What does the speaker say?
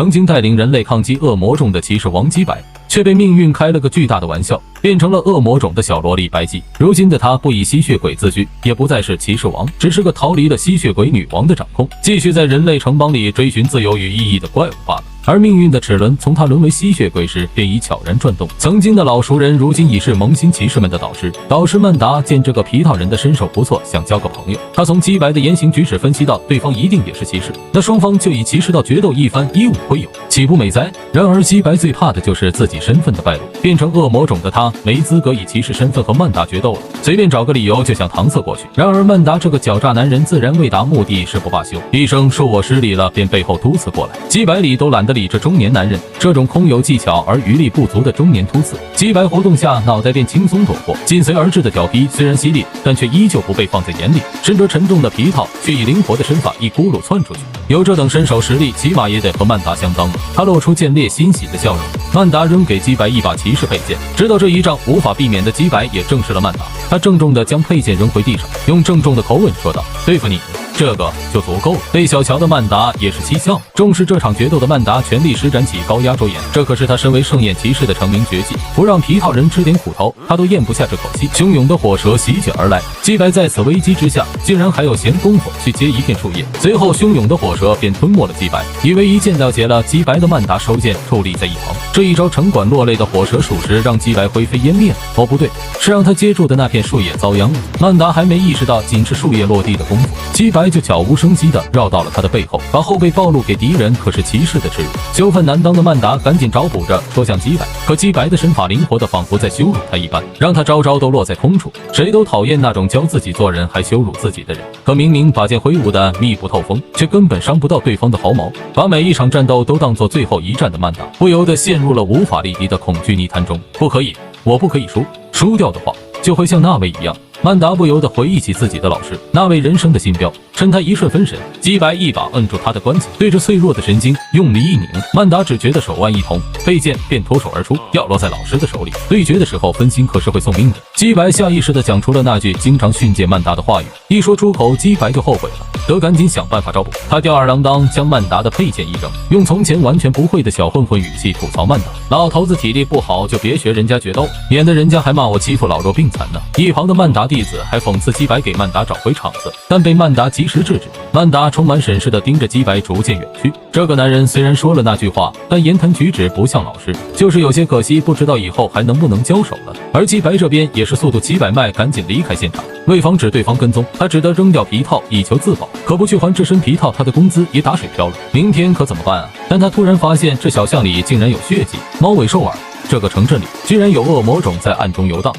曾经带领人类抗击恶魔种的骑士王姬白，却被命运开了个巨大的玩笑，变成了恶魔种的小萝莉白姬。如今的他不以吸血鬼自居，也不再是骑士王，只是个逃离了吸血鬼女王的掌控，继续在人类城邦里追寻自由与意义的怪物罢了。而命运的齿轮从他沦为吸血鬼时便已悄然转动。曾经的老熟人如今已是萌新骑士们的导师。导师曼达见这个皮套人的身手不错，想交个朋友。他从姬白的言行举止分析到对方一定也是骑士，那双方就以骑士道决斗一番，以武会友，岂不美哉？然而姬白最怕的就是自己身份的败露，变成恶魔种的他没资格以骑士身份和曼达决斗了，随便找个理由就想搪塞过去。然而曼达这个狡诈男人自然为达目的誓不罢休，一声说我失礼了，便背后突刺过来。姬白理都懒得理这中年男人，这种空有技巧而余力不足的中年突刺，姬白活动下脑袋便轻松躲过，紧随而至的屌劈虽然犀利，但却依旧不被放在眼里。身着沉重的皮套，却以灵活的身法一咕噜窜出去。有这等身手实力，起码也得和曼达相当了。他露出见猎欣喜的笑容。曼达扔给姬白一把骑士佩剑，知道这一仗无法避免的姬白也正视了曼达。他郑重地将佩剑扔回地上，用郑重的口吻说道：“对付你，这个就足够了。”被小瞧的曼达也是嬉笑。重视这场决斗的曼达全力施展起高压桌眼，这可是他身为圣眼骑士的成名绝技，不让皮套人吃点苦头，他都咽不下这口气。汹涌的火蛇席卷而来，姬白在此危机之下，竟然还有闲工夫去接一片树叶。随后汹涌的火蛇便吞没了姬白，以为一剑了结了姬白的曼达收剑矗立在一旁。这一招城管落泪的火蛇属实让姬白灰飞烟灭了。哦，不对，是让他接住的那片树叶遭殃了。曼达还没意识到，仅是树叶落地的功夫，姬白就悄无声息地绕到了他的背后，把后背暴露给敌人，可是骑士的耻辱。羞愤难当的曼达赶紧找补着说向姬白，可姬白的身法灵活的仿佛在羞辱他一般，让他招招都落在空处。谁都讨厌那种教自己做人还羞辱自己的人，可明明把剑挥舞的密不透风，却根本伤不到对方的毫毛。把每一场战斗都当作最后一战的曼达，不由得陷入了无法力敌的恐惧泥潭中。不可以，我不可以输，输掉的话就会像那位一样。曼达不由得回忆起自己的老师，那位人生的信标。趁他一瞬分神，姬白一把摁住他的关节，对着脆弱的神经用力一拧。曼达只觉得手腕一痛，佩剑便脱手而出，掉落在老师的手里。对决的时候分心可是会送命的。姬白下意识地讲出了那句经常训诫曼达的话语，一说出口，姬白就后悔了，得赶紧想办法招补。他吊儿郎当将曼达的佩剑一扔，用从前完全不会的小混混语气吐槽曼达：“老头子体力不好就别学人家决斗，免得人家还骂我欺负老弱病残呢。”一旁的曼达弟子还讽刺姬白给曼达找回场子，但被曼达及时制止。曼达充满审视地盯着姬白逐渐远去。这个男人虽然说了那句话，但言谈举止不像老师，就是有些可惜，不知道以后还能不能交手了。而姬白这边也是速度几百迈，赶紧离开现场。为防止对方跟踪，他只得扔掉皮套以求自保，可不去还这身皮套，他的工资也打水漂了。明天可怎么办啊？但他突然发现这小巷里竟然有血迹，猫尾兽耳，这个城镇里居然有恶魔种在暗中游荡。